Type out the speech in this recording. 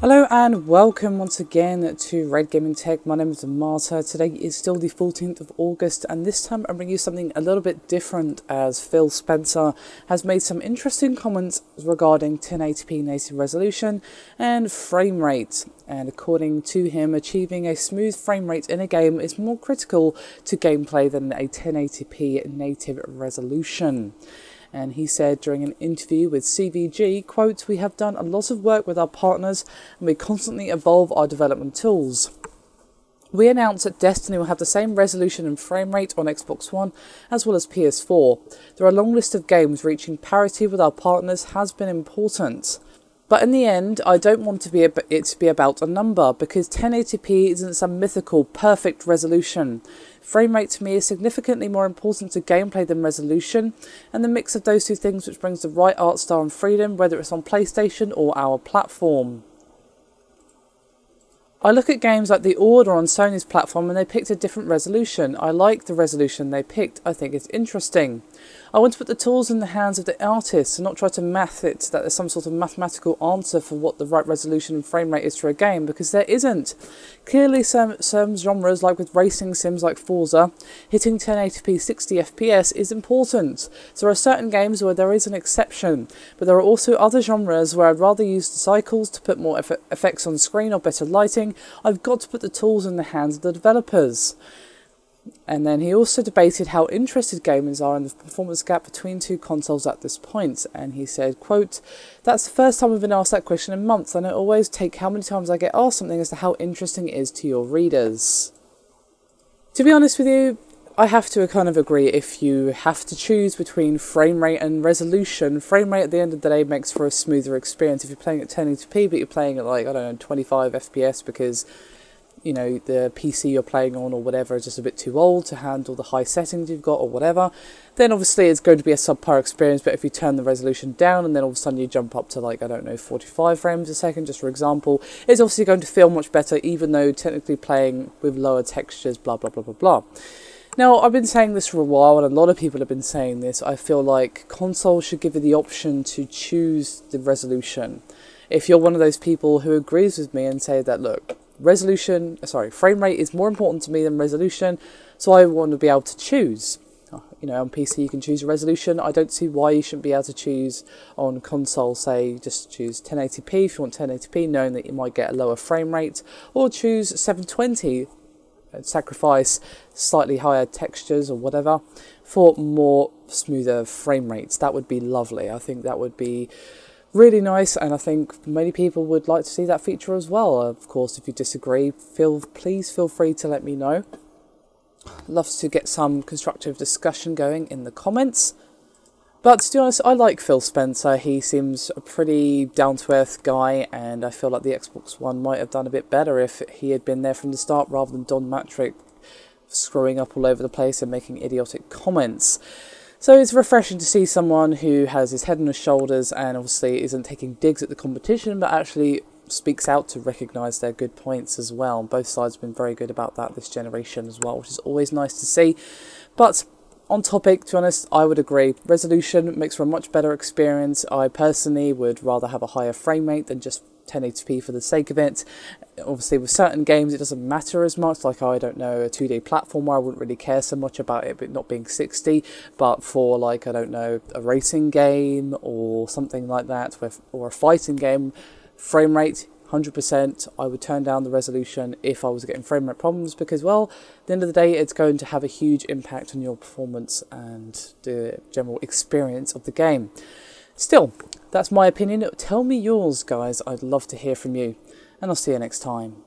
Hello and welcome once again to Red Gaming Tech. My name is Marta. Today is still the 14th of August and this time I'm bringing you something a little bit different, as Phil Spencer has made some interesting comments regarding 1080p native resolution and frame rate. And according to him, achieving a smooth frame rate in a game is more critical to gameplay than a 1080p native resolution. And he said during an interview with CVG, quote, "We have done a lot of work with our partners and we constantly evolve our development tools. We announced that Destiny will have the same resolution and frame rate on Xbox One as well as PS4. There are a long list of games. Reaching parity with our partners has been important. But in the end, I don't want it to be about a number, because 1080p isn't some mythical, perfect resolution. Frame rate to me is significantly more important to gameplay than resolution, and the mix of those two things which brings the right art style and freedom, whether it's on PlayStation or our platform. I look at games like The Order on Sony's platform and they picked a different resolution. I like the resolution they picked. I think it's interesting. I want to put the tools in the hands of the artists and not try to math it, that there's some sort of mathematical answer for what the right resolution and frame rate is for a game, because there isn't. Clearly some genres, like with racing sims like Forza, hitting 1080p 60 FPS is important. So there are certain games where there is an exception, but there are also other genres where I'd rather use the cycles to put more effects on screen or better lighting. I've got to put the tools in the hands of the developers." And then he also debated how interested gamers are in the performance gap between two consoles at this point. And he said, quote, "That's the first time we've been asked that question in months, and I always take how many times I get asked something as to how interesting it is to your readers." To be honest with you, I have to kind of agree. If you have to choose between frame rate and resolution, frame rate at the end of the day makes for a smoother experience. If you're playing at 1080p but you're playing at, like, I don't know, 25 FPS because, you know, the PC you're playing on or whatever is just a bit too old to handle the high settings you've got or whatever, then obviously it's going to be a subpar experience. But if you turn the resolution down and then all of a sudden you jump up to, like, I don't know, 45 frames a second, just for example, it's obviously going to feel much better, even though technically playing with lower textures, blah, blah, blah, blah, blah. Now, I've been saying this for a while, and a lot of people have been saying this. I feel like consoles should give you the option to choose the resolution. If you're one of those people who agrees with me and say that, look, frame rate is more important to me than resolution, so I want to be able to choose. You know, on PC you can choose your resolution. I don't see why you shouldn't be able to choose on console. Say, just choose 1080p if you want 1080p, knowing that you might get a lower frame rate, or choose 720 and sacrifice slightly higher textures or whatever for more smoother frame rates. That would be lovely. I think that would be really nice, and I think many people would like to see that feature as well. Of course, if you disagree, please feel free to let me know. Love to get some constructive discussion going in the comments. But to be honest, I like Phil Spencer. He seems a pretty down-to-earth guy, and I feel like the Xbox One might have done a bit better if he had been there from the start rather than Don Matrick screwing up all over the place and making idiotic comments. So it's refreshing to see someone who has his head on his shoulders and obviously isn't taking digs at the competition, but actually speaks out to recognise their good points as well. Both sides have been very good about that this generation as well, which is always nice to see. But on topic, to be honest, I would agree. Resolution makes for a much better experience. I personally would rather have a higher frame rate than just 1080p for the sake of it. Obviously, with certain games, it doesn't matter as much. Like, I don't know, a 2D platformer, I wouldn't really care so much about it but not being 60. But for, like, I don't know, a racing game or something like that, or a fighting game, frame rate, 100%, I would turn down the resolution if I was getting frame rate problems, because, well, at the end of the day, it's going to have a huge impact on your performance and the general experience of the game. Still, that's my opinion. Tell me yours, guys. I'd love to hear from you, and I'll see you next time.